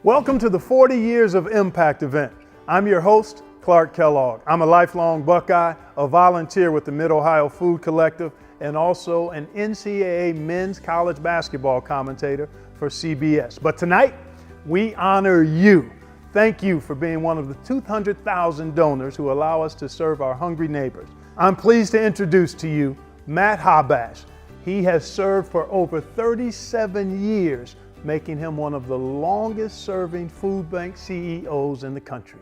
Welcome to the 40 Years of Impact event. I'm your host, Clark Kellogg. I'm a lifelong Buckeye, a volunteer with the Mid-Ohio Food Collective, and also an NCAA men's college basketball commentator for CBS. But tonight, we honor you. Thank you for being one of the 200,000 donors who allow us to serve our hungry neighbors. I'm pleased to introduce to you Matt Habash. He has served for over 37 years, making him one of the longest serving food bank CEOs in the country.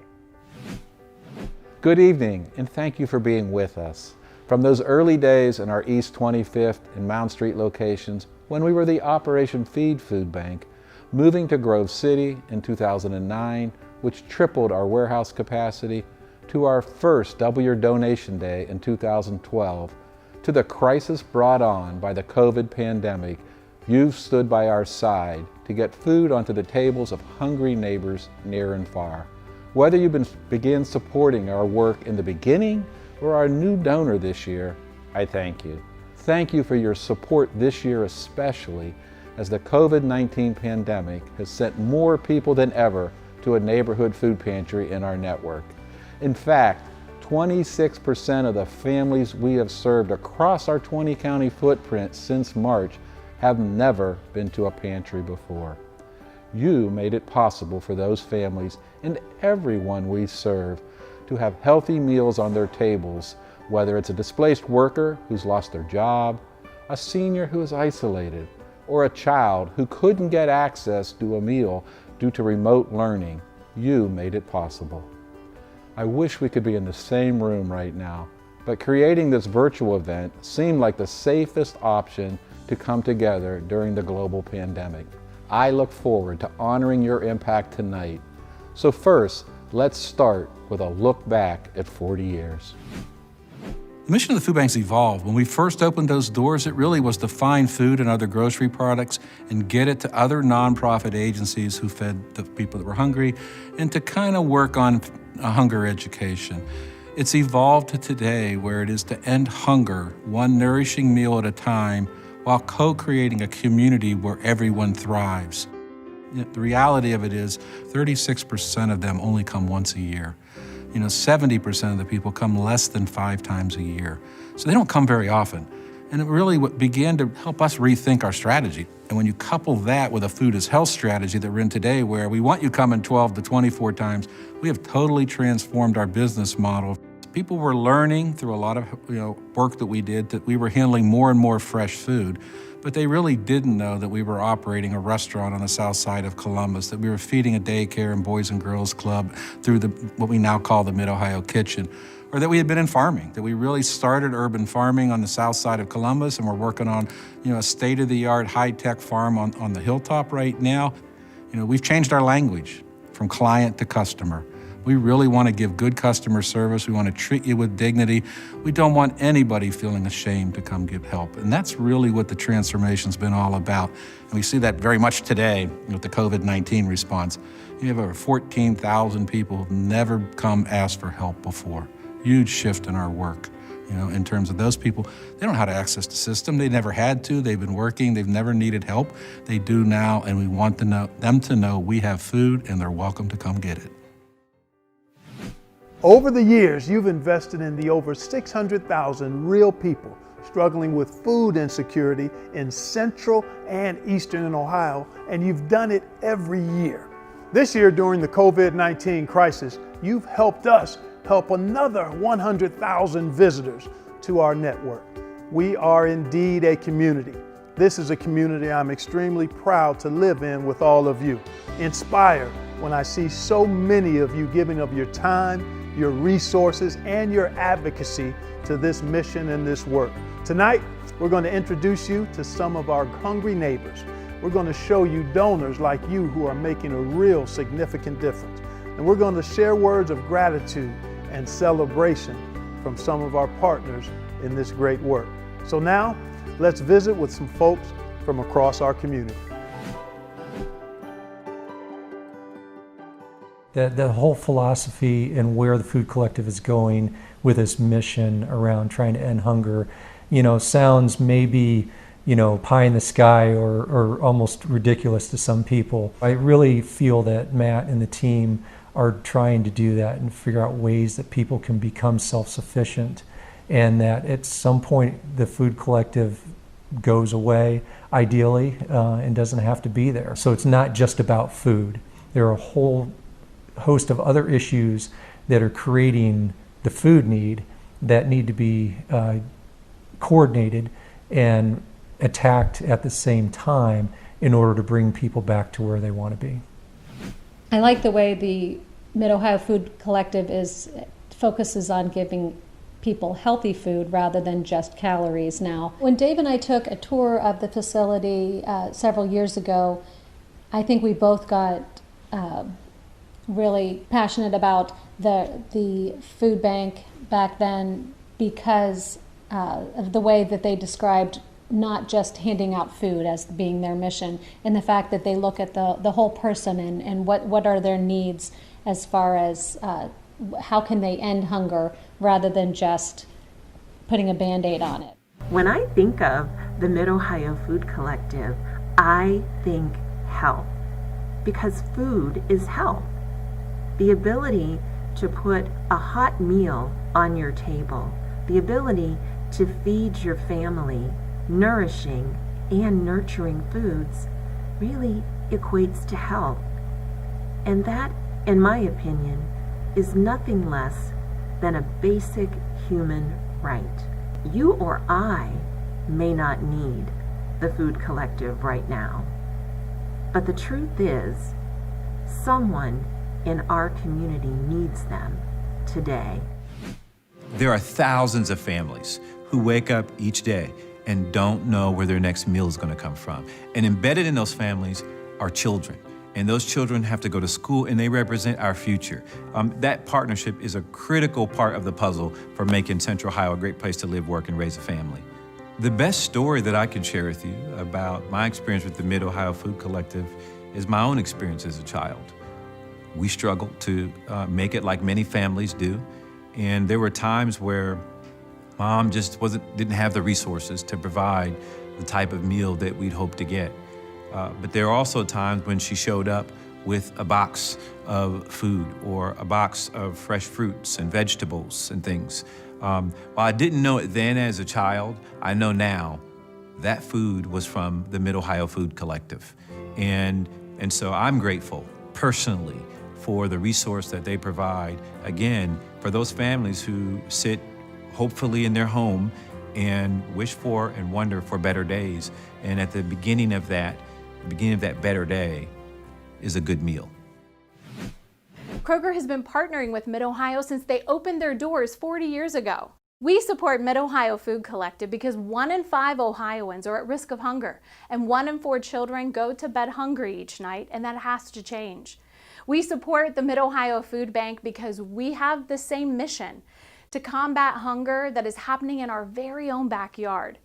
Good evening, and thank you for being with us. From those early days in our East 25th and Mound Street locations, when we were the Operation Feed Food Bank, moving to Grove City in 2009, which tripled our warehouse capacity, to our first Double Your Donation Day in 2012, to the crisis brought on by the COVID pandemic, you've stood by our side to get food onto the tables of hungry neighbors near and far. Whether you begin supporting our work in the beginning or our new donor this year, I thank you. Thank you for your support this year, especially as the COVID-19 pandemic has sent more people than ever to a neighborhood food pantry in our network. In fact, 26% of the families we have served across our 20-county footprint since March have never been to a pantry before. You made it possible for those families and everyone we serve to have healthy meals on their tables, whether it's a displaced worker who's lost their job, a senior who is isolated, or a child who couldn't get access to a meal due to remote learning. You made it possible. I wish we could be in the same room right now, but creating this virtual event seemed like the safest option to come together during the global pandemic. I look forward to honoring your impact tonight. So first, let's start with a look back at 40 years. The mission of the food banks evolved. When we first opened those doors, it really was to find food and other grocery products and get it to other nonprofit agencies who fed the people that were hungry, and to kind of work on hunger education. It's evolved to today where it is to end hunger, one nourishing meal at a time, while co-creating a community where everyone thrives. The reality of it is 36% of them only come once a year. 70% of the people come less than 5 times a year. So they don't come very often. And it really began to help us rethink our strategy. And when you couple that with a food is health strategy that we're in today, where we want you coming 12 to 24 times, we have totally transformed our business model. People were learning through a lot of work that we did that we were handling more and more fresh food, but they really didn't know that we were operating a restaurant on the south side of Columbus, that we were feeding a daycare and boys and girls club through what we now call the Mid-Ohio Kitchen, or that we had been in farming, that we really started urban farming on the south side of Columbus, and we're working on a state-of-the-art high-tech farm on the hilltop right now. We've changed our language from client to customer. We really want to give good customer service. We want to treat you with dignity. We don't want anybody feeling ashamed to come get help. And that's really what the transformation's been all about. And we see that very much today with the COVID-19 response. You have over 14,000 people who've never come ask for help before. Huge shift in our work. In terms of those people, they don't know how to access the system. They never had to. They've been working. They've never needed help. They do now, and we want them to know we have food and they're welcome to come get it. Over the years, you've invested in the over 600,000 real people struggling with food insecurity in Central and Eastern Ohio, and you've done it every year. This year, during the COVID-19 crisis, you've helped us help another 100,000 visitors to our network. We are indeed a community. This is a community I'm extremely proud to live in with all of you. Inspired when I see so many of you giving of your time, your resources, and your advocacy to this mission and this work. Tonight, we're going to introduce you to some of our hungry neighbors. We're going to show you donors like you who are making a real significant difference. And we're going to share words of gratitude and celebration from some of our partners in this great work. So now, let's visit with some folks from across our community. The whole philosophy and where the Food Collective is going with this mission around trying to end hunger, sounds maybe pie in the sky or almost ridiculous to some people. I really feel that Matt and the team are trying to do that and figure out ways that people can become self-sufficient, and that at some point the food collective goes away, ideally, and doesn't have to be there. So it's not just about food. There are a whole host of other issues that are creating the food need that need to be coordinated and attacked at the same time in order to bring people back to where they want to be. I like the way the Mid-Ohio Food Collective focuses on giving people healthy food rather than just calories now. When Dave and I took a tour of the facility several years ago, I think we both got really passionate about the food bank back then because of the way that they described not just handing out food as being their mission, and the fact that they look at the whole person and what are their needs as far as how can they end hunger rather than just putting a Band-Aid on it. When I think of the Mid-Ohio Food Collective, I think health, because food is health. The ability to put a hot meal on your table, the ability to feed your family nourishing and nurturing foods really equates to health. And that, in my opinion, is nothing less than a basic human right. You or I may not need the food collective right now, but the truth is, someone in our community needs them today. There are thousands of families who wake up each day and don't know where their next meal is going to come from. And embedded in those families are children. And those children have to go to school, and they represent our future. That partnership is a critical part of the puzzle for making Central Ohio a great place to live, work, and raise a family. The best story that I can share with you about my experience with the Mid-Ohio Food Collective is my own experience as a child. We struggled to make it like many families do. And there were times where Mom just didn't have the resources to provide the type of meal that we'd hoped to get. But there are also times when she showed up with a box of food or a box of fresh fruits and vegetables and things. While I didn't know it then as a child, I know now that food was from the Mid-Ohio Food Collective. And so I'm grateful personally for the resource that they provide, again, for those families who sit hopefully in their home and wish for and wonder for better days. And at the beginning of that better day is a good meal. Kroger has been partnering with Mid-Ohio since they opened their doors 40 years ago. We support Mid-Ohio Food Collective because 1 in 5 Ohioans are at risk of hunger, and 1 in 4 children go to bed hungry each night, and that has to change. We support the Mid-Ohio Food Bank because we have the same mission: to combat hunger that is happening in our very own backyard.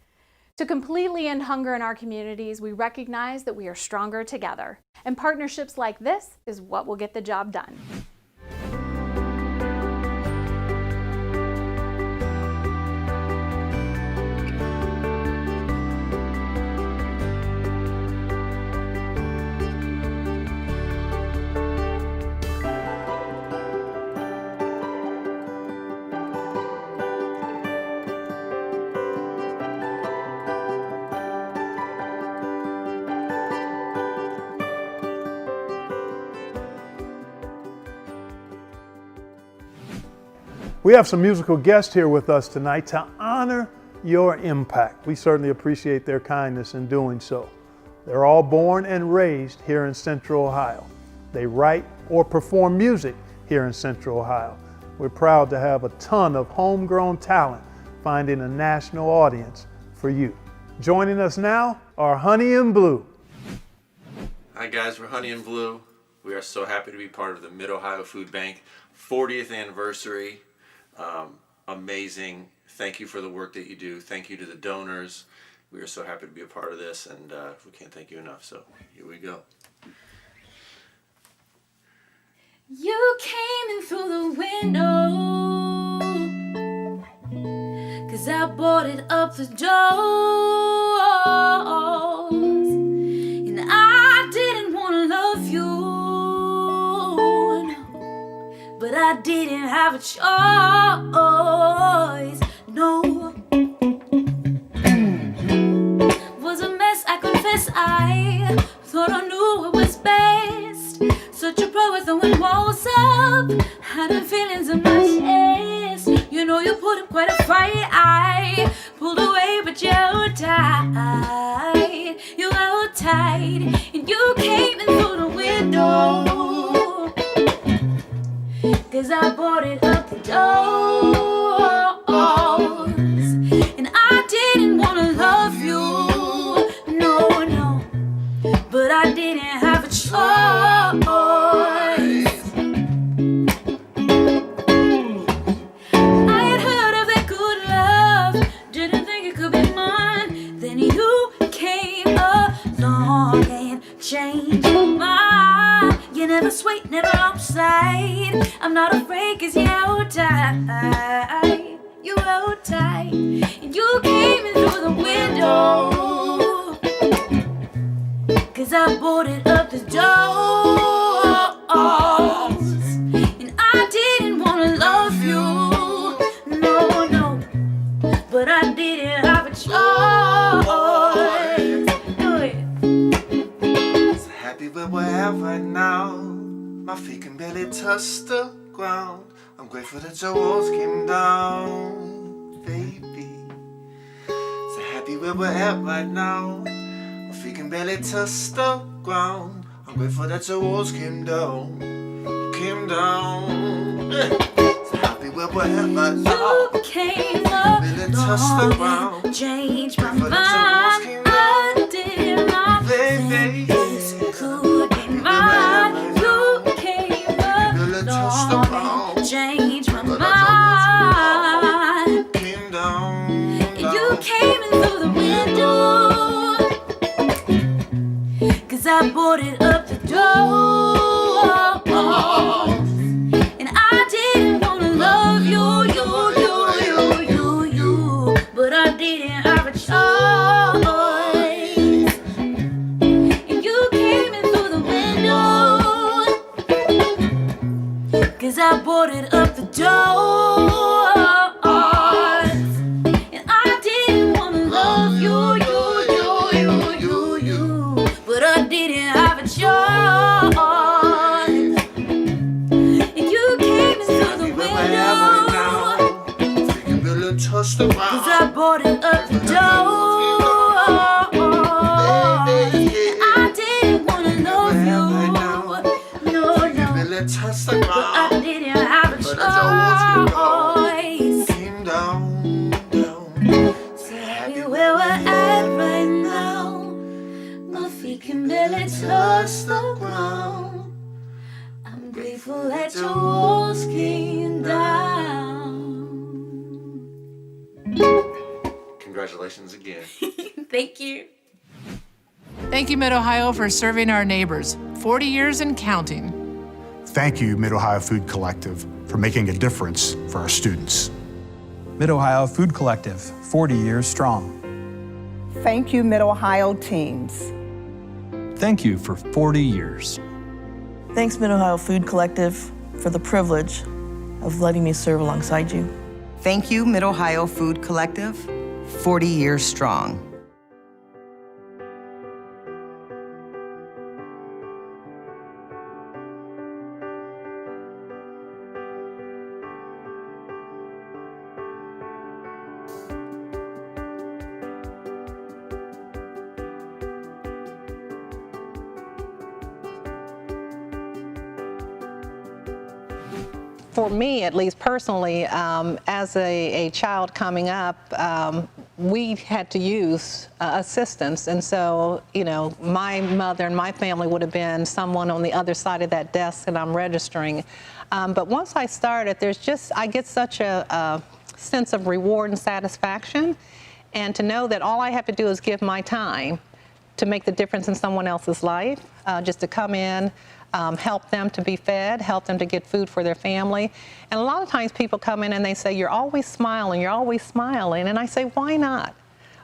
To completely end hunger in our communities, we recognize that we are stronger together. And partnerships like this is what will get the job done. We have some musical guests here with us tonight to honor your impact. We certainly appreciate their kindness in doing so. They're all born and raised here in Central Ohio. They write or perform music here in Central Ohio. We're proud to have a ton of homegrown talent finding a national audience for you. Joining us now are Honey and Blue. Hi guys, we're Honey and Blue. We are so happy to be part of the Mid-Ohio Food Bank 40th anniversary. Amazing. Thank you for the work that you do. Thank you to the donors. We are so happy to be a part of this, and we can't thank you enough. So here we go. You came in through the window, 'cause 'cause I boarded up the doors, and I didn't want to love you, no, but I didn't have a choice, no. Was a mess, I confess. I thought I knew it was best. Such a pro at throwing walls up, hiding feelings in my chest. You know you put up quite a fight. I pulled away, but you held tight. You held tight, and you came in through the window, 'cause I boarded up the doors, and I didn't want to love you, no, no, but I didn't have a choice. I had heard of that good love, didn't think it could be mine. Then you came along and changed my mind. You never swayed, never outside. I'm not afraid 'cause you held tight. You held tight, and you came in through the window, 'cause I boarded up the doors, and I didn't want to love you, no, no, but I didn't have a choice. Do it. So happy where we're at right now. My feet can barely touch the ground. I'm grateful that your walls came down, baby. So happy where we're at right now. My feet can barely touch the ground. I'm grateful that your walls came down, came down. So happy where we're at right now. You came up along and changed my mind. I did not think this could be mine. You came up along and changed my mind. Came down, You came in through the window, 'cause I boarded up the doors, and I didn't want to love you, but I didn't have a choice. And you came in through the window, 'cause I boarded up the doors, and I didn't want to love you, but I didn't have a choice. And you came in through the window, touch the ground. 'cause I boarded up the doors, and I didn't want to love you, no, Touch the but ground. I didn't have a choice. Came down, down. So happy where we're at right now. My feet can barely touch the ground. I'm grateful that your walls came down. Congratulations again. Thank you. Thank you, Mid-Ohio, for serving our neighbors. 40 years and counting. Thank you, Mid-Ohio Food Collective, for making a difference for our students. Mid-Ohio Food Collective, 40 years strong. Thank you, Mid-Ohio teams. Thank you for 40 years. Thanks, Mid-Ohio Food Collective, for the privilege of letting me serve alongside you. Thank you, Mid-Ohio Food Collective, 40 years strong. For me, at least personally, as a child coming up, we had to use assistance. And so, you know, my mother and my family would have been someone on the other side of that desk and I'm registering. But once I started, I get such a sense of reward and satisfaction. And to know that all I have to do is give my time to make the difference in someone else's life, just to come in, help them to be fed, help them to get food for their family. And a lot of times people come in and they say, you're always smiling, you're always smiling. And I say, why not?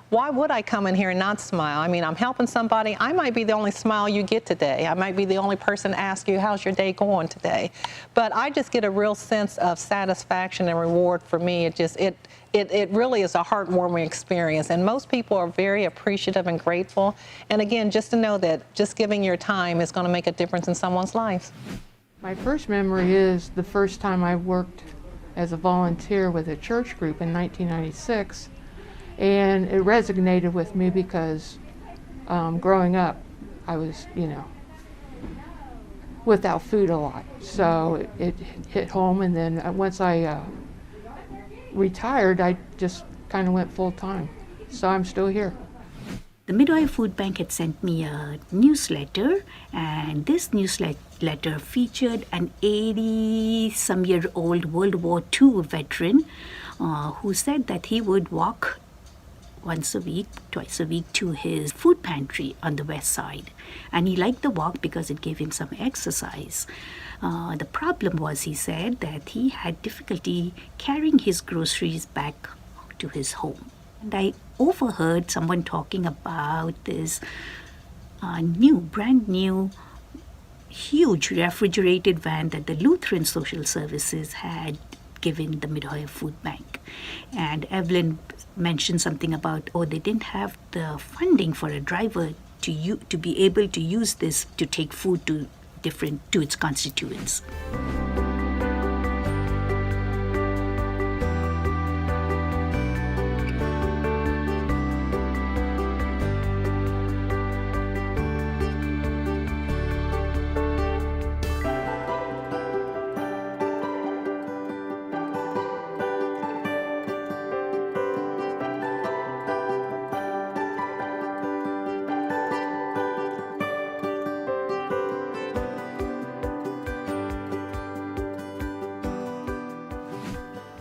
Why would I come in here and not smile? I mean, I'm helping somebody. I might be the only smile you get today. I might be the only person to ask you, how's your day going today? But I just get a real sense of satisfaction and reward for me. It really is a heartwarming experience. And most people are very appreciative and grateful. And again, just to know that just giving your time is going to make a difference in someone's life. My first memory is the first time I worked as a volunteer with a church group in 1996. And it resonated with me because growing up, I was, without food a lot. So it hit home, and then once I retired, I just kind of went full time. So I'm still here. The Mid-Ohio Food Bank had sent me a newsletter, and this newsletter featured an 80-some-year-old World War II veteran who said that he would walk once a week, twice a week to his food pantry on the west side. And he liked the walk because it gave him some exercise. The problem was, he said, that he had difficulty carrying his groceries back to his home. And I overheard someone talking about this brand new, huge refrigerated van that the Lutheran Social Services had given the Mid-Ohio Food Bank. And Evelyn mentioned something about, they didn't have the funding for a driver to be able to use this to take food to its constituents.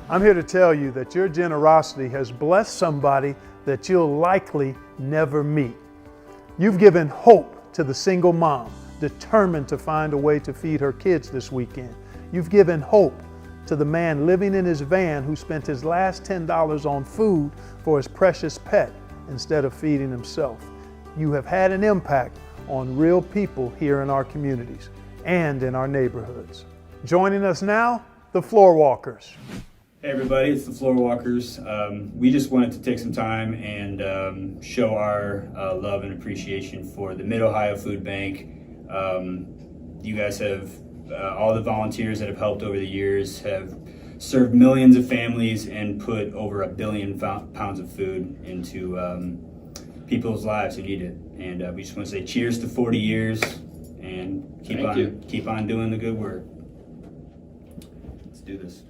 I'm here to tell you that your generosity has blessed somebody that you'll likely never meet. You've given hope to the single mom determined to find a way to feed her kids this weekend. You've given hope to the man living in his van who spent his last $10 on food for his precious pet instead of feeding himself. You have had an impact on real people here in our communities and in our neighborhoods. Joining us now, the Floorwalkers. Hey everybody, it's the Floorwalkers. We just wanted to take some time and show our love and appreciation for the Mid-Ohio Food Bank. You guys have, all the volunteers that have helped over the years have served millions of families and put over 1 billion pounds of food into people's lives who need it. And we just want to say cheers to 40 years and keep on doing the good work. Let's do this.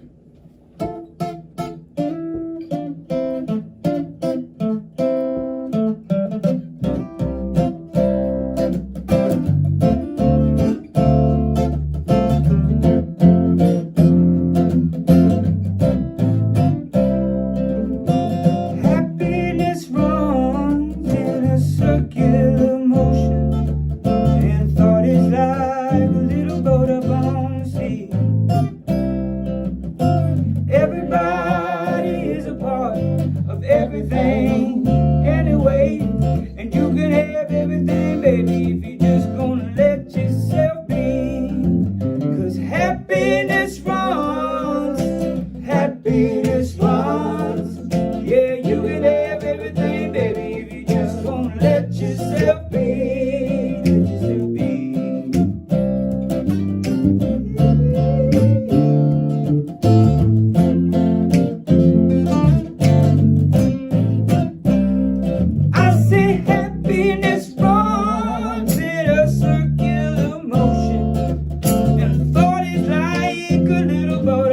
A little boat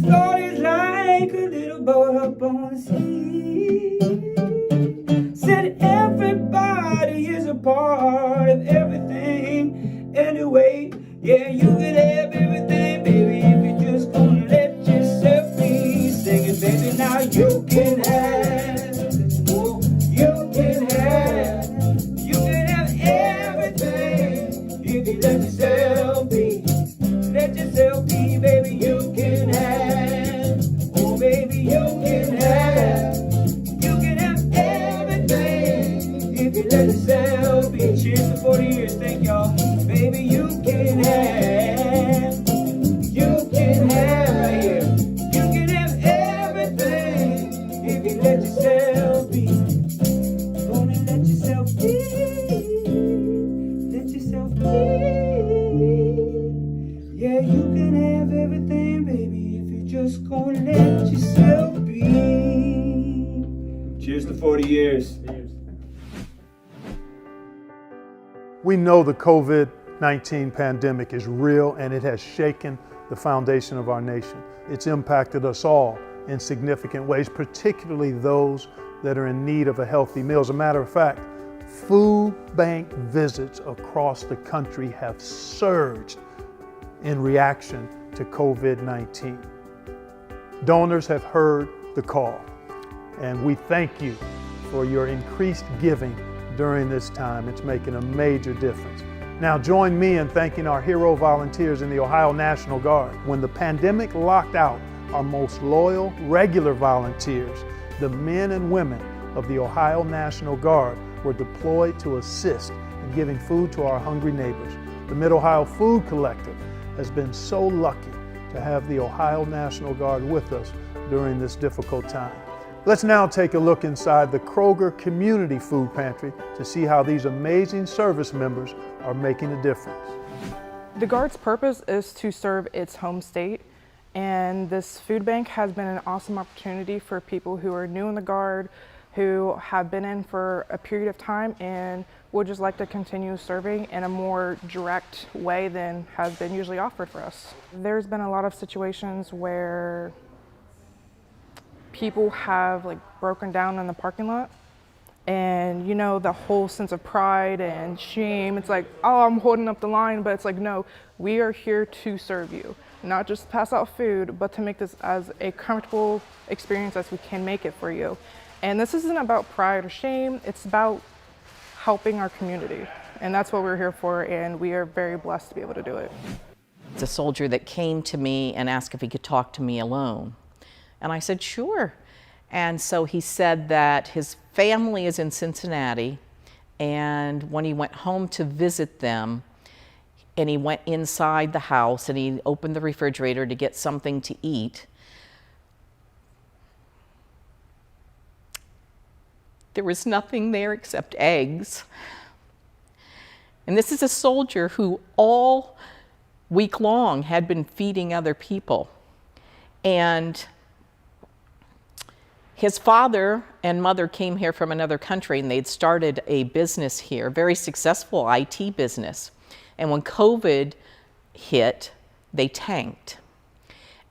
Started like a little boat up on the sea. Said everybody is a part of everything anyway. Yeah, you can have everything, baby, if you're just gonna let yourself be. Sing it, baby, now you can have. Oh, you can have everything if you let yourself be. Let yourself be, baby, you can have. Oh, baby, you can have everything if you let yourself be. Cheers to 40 years, thank y'all. Baby, you can have right here. You can have everything if you let yourself be. Gonna let yourself be. Let yourself be. Yeah, you can have everything, baby, if you're just gonna let yourself be. Cheers to 40 years. We know the COVID-19 pandemic is real and it has shaken the foundation of our nation. It's impacted us all in significant ways, particularly those that are in need of a healthy meal. As a matter of fact, food bank visits across the country have surged in reaction to COVID-19. Donors have heard the call, and we thank you for your increased giving during this time. It's making a major difference. Now join me in thanking our hero volunteers in the Ohio National Guard. When the pandemic locked out our most loyal, regular volunteers, the men and women of the Ohio National Guard were deployed to assist in giving food to our hungry neighbors. The Mid-Ohio Food Collective has been so lucky to have the Ohio National Guard with us during this difficult time. Let's now take a look inside the Kroger Community Food Pantry to see how these amazing service members are making a difference. The Guard's purpose is to serve its home state, and this food bank has been an awesome opportunity for people who are new in the Guard, who have been in for a period of time and would just like to continue serving in a more direct way than has been usually offered for us. There's been a lot of situations where people have broken down in the parking lot, and the whole sense of pride and shame, it's like, oh, I'm holding up the line, but it's like, no, we are here to serve you, not just pass out food, but to make this as a comfortable experience as we can make it for you. And this isn't about pride or shame, it's about helping our community, and that's what we're here for, and we are very blessed to be able to do it. It's a soldier that came to me and asked if he could talk to me alone. And I said, sure. And so he said that his family is in Cincinnati, and when he went home to visit them, and he went inside the house and he opened the refrigerator to get something to eat, there was nothing there except eggs. And this is a soldier who all week long had been feeding other people. And his father and mother came here from another country, and they'd started a business here, very successful IT business. And when COVID hit, they tanked.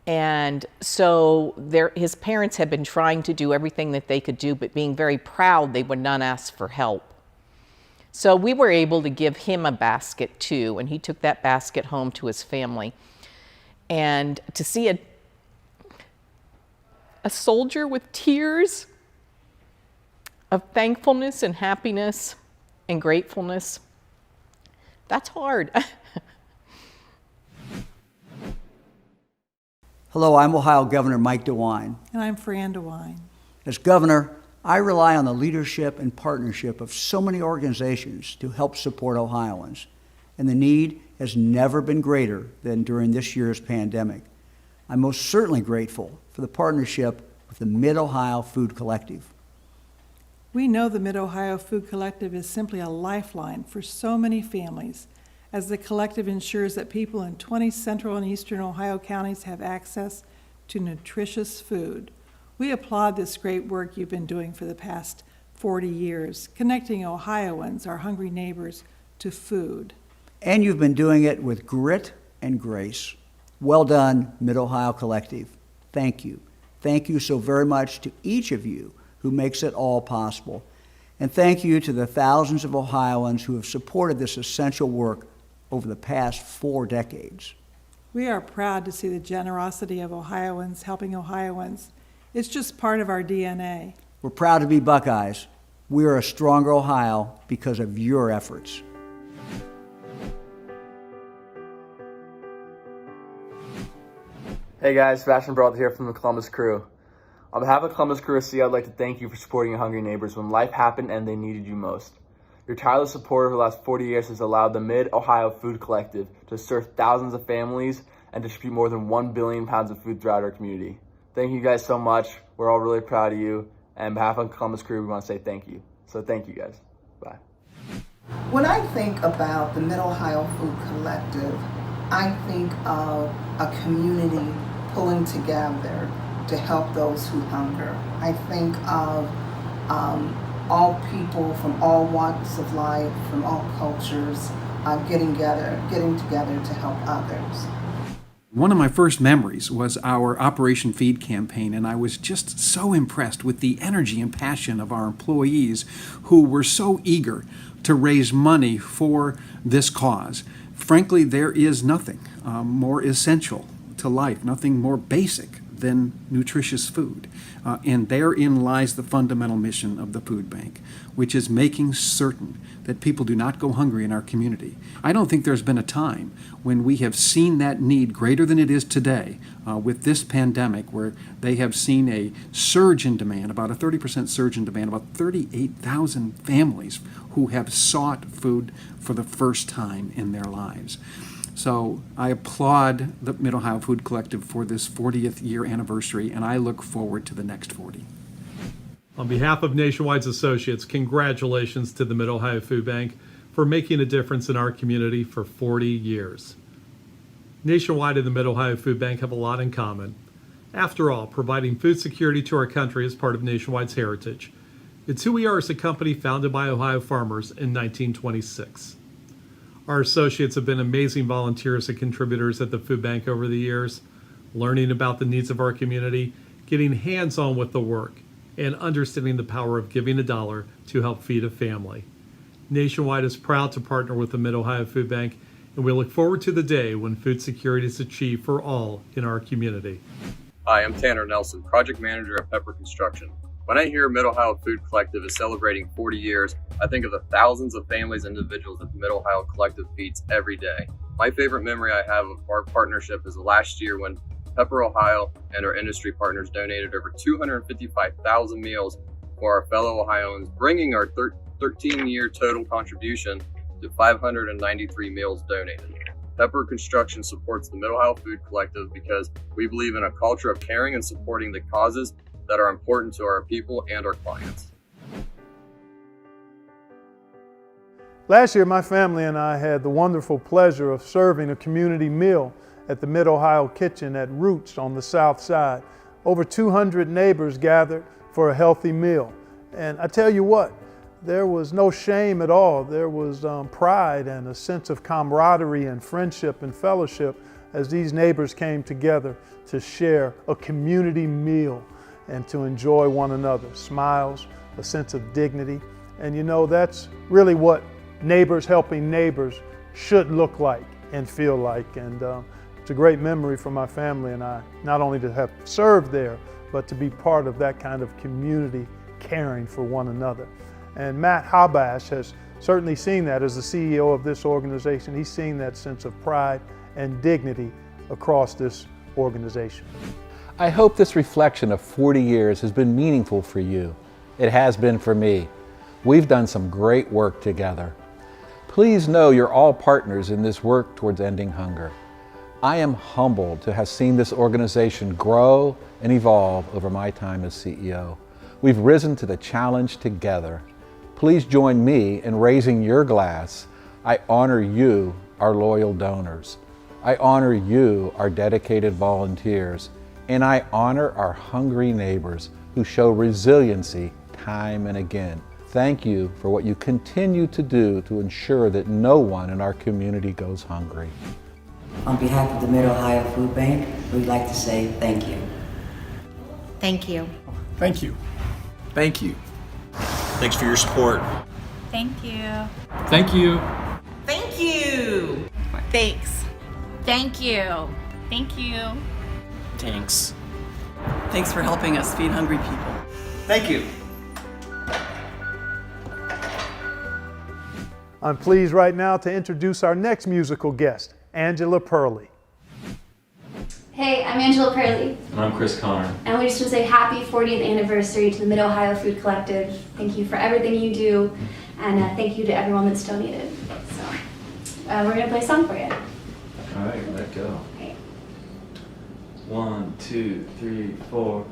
And so his parents had been trying to do everything that they could do, but being very proud, they would not ask for help. So we were able to give him a basket too, and he took that basket home to his family. And to see a soldier with tears of thankfulness and happiness and gratefulness, that's hard. Hello, I'm Ohio Governor Mike DeWine. And I'm Fran DeWine. As governor, I rely on the leadership and partnership of so many organizations to help support Ohioans, and the need has never been greater than during this year's pandemic. I'm most certainly grateful for the partnership with the Mid-Ohio Food Collective. We know the Mid-Ohio Food Collective is simply a lifeline for so many families, as the collective ensures that people in 20 central and eastern Ohio counties have access to nutritious food. We applaud this great work you've been doing for the past 40 years, connecting Ohioans, our hungry neighbors, to food. And you've been doing it with grit and grace. Well done, Mid-Ohio Collective. thank you. Thank you so very much to each of you who makes it all possible. And thank you to the thousands of Ohioans who have supported this essential work over the past 4 decades. We are proud to see the generosity of Ohioans helping Ohioans. It's just part of our DNA. We're proud to be Buckeyes. We are a stronger Ohio because of your efforts. Hey guys, Sebastian Brault here from the Columbus Crew. On behalf of Columbus Crew SC, I'd like to thank you for supporting your hungry neighbors when life happened and they needed you most. Your tireless support over the last 40 years has allowed the Mid-Ohio Food Collective to serve thousands of families and distribute more than 1 billion pounds of food throughout our community. Thank you guys so much. We're all really proud of you. And on behalf of Columbus Crew, we want to say thank you. So thank you guys. Bye. When I think about the Mid-Ohio Food Collective, I think of a community pulling together to help those who hunger. I think of all people from all walks of life, from all cultures, getting together to help others. One of my first memories was our Operation Feed campaign, and I was just so impressed with the energy and passion of our employees who were so eager to raise money for this cause. Frankly, there is nothing more essential to life, nothing more basic than nutritious food. And therein lies the fundamental mission of the food bank, which is making certain that people do not go hungry in our community. I don't think there's been a time when we have seen that need greater than it is today with this pandemic, where they have seen a surge in demand, about a 30% surge in demand, about 38,000 families who have sought food for the first time in their lives. So I applaud the Mid-Ohio Food Collective for this 40th year anniversary, and I look forward to the next 40. On behalf of Nationwide's associates, congratulations to the Mid-Ohio Food Bank for making a difference in our community for 40 years. Nationwide and the Mid-Ohio Food Bank have a lot in common. After all, providing food security to our country is part of Nationwide's heritage. It's who we are as a company founded by Ohio farmers in 1926. Our associates have been amazing volunteers and contributors at the food bank over the years, learning about the needs of our community, getting hands-on with the work, and understanding the power of giving $1 to help feed a family. Nationwide is proud to partner with the Mid-Ohio Food Bank, and we look forward to the day when food security is achieved for all in our community. Hi, I'm Tanner Nelson, Project Manager at Pepper Construction. When I hear Mid-Ohio Food Collective is celebrating 40 years, I think of the thousands of families and individuals that the Mid-Ohio Collective feeds every day. My favorite memory I have of our partnership is last year when Pepper Ohio and our industry partners donated over 255,000 meals for our fellow Ohioans, bringing our 13-year total contribution to 593 meals donated. Pepper Construction supports the Mid-Ohio Food Collective because we believe in a culture of caring and supporting the causes that are important to our people and our clients. Last year, my family and I had the wonderful pleasure of serving a community meal at the Mid-Ohio Kitchen at Roots on the South Side. Over 200 neighbors gathered for a healthy meal. And I tell you what, there was no shame at all. There was pride and a sense of camaraderie and friendship and fellowship as these neighbors came together to share a community meal and to enjoy one another. Smiles, a sense of dignity. And you know, that's really what neighbors helping neighbors should look like and feel like. And it's a great memory for my family and I, not only to have served there, but to be part of that kind of community caring for one another. And Matt Habash has certainly seen that as the CEO of this organization. He's seen that sense of pride and dignity across this organization. I hope this reflection of 40 years has been meaningful for you. It has been for me. We've done some great work together. Please know you're all partners in this work towards ending hunger. I am humbled to have seen this organization grow and evolve over my time as CEO. We've risen to the challenge together. Please join me in raising your glass. I honor you, our loyal donors. I honor you, our dedicated volunteers. And I honor our hungry neighbors who show resiliency time and again. Thank you for what you continue to do to ensure that no one in our community goes hungry. On behalf of the Mid-Ohio Food Bank, we'd like to say thank you. Thank you. Thank you. Thank you. Thanks for your support. Thank you. Thank you. Thank you. Thanks. Thank you. Thank you. Thanks. Thanks for helping us feed hungry people. Thank you. I'm pleased right now to introduce our next musical guest, Angela Perley. Hey, I'm Angela Perley. And I'm Chris Connor. And we just want to say happy 40th anniversary to the Mid-Ohio Food Collective. Thank you for everything you do, and thank you to everyone that's donated. So, we're going to play a song for you. All right, let go. Okay. 1, 2, 3, 4.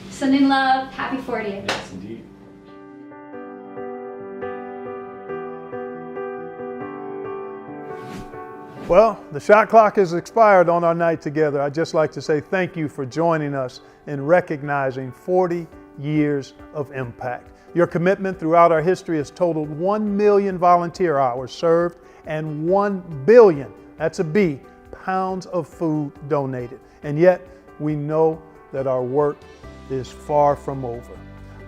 Sending love. Happy 40th. Yes, indeed. Well, the shot clock has expired on our night together. I'd just like to say thank you for joining us in recognizing 40 years of impact. Your commitment throughout our history has totaled 1 million volunteer hours served and 1 billion, that's a B, pounds of food donated. And yet, we know that our work is far from over.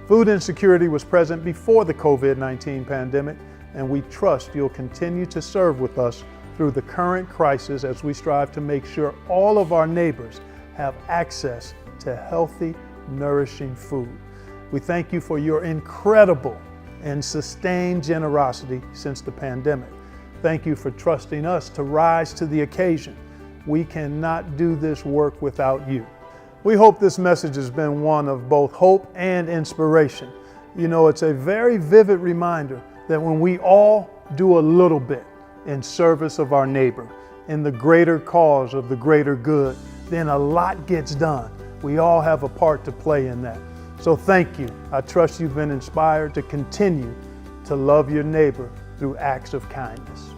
Food insecurity was present before the COVID-19 pandemic, and we trust you'll continue to serve with us through the current crisis as we strive to make sure all of our neighbors have access to healthy, nourishing food. We thank you for your incredible and sustained generosity since the pandemic. Thank you for trusting us to rise to the occasion. We cannot do this work without you. We hope this message has been one of both hope and inspiration. You know, it's a very vivid reminder that when we all do a little bit in service of our neighbor, in the greater cause of the greater good, then a lot gets done. We all have a part to play in that. So thank you. I trust you've been inspired to continue to love your neighbor through acts of kindness.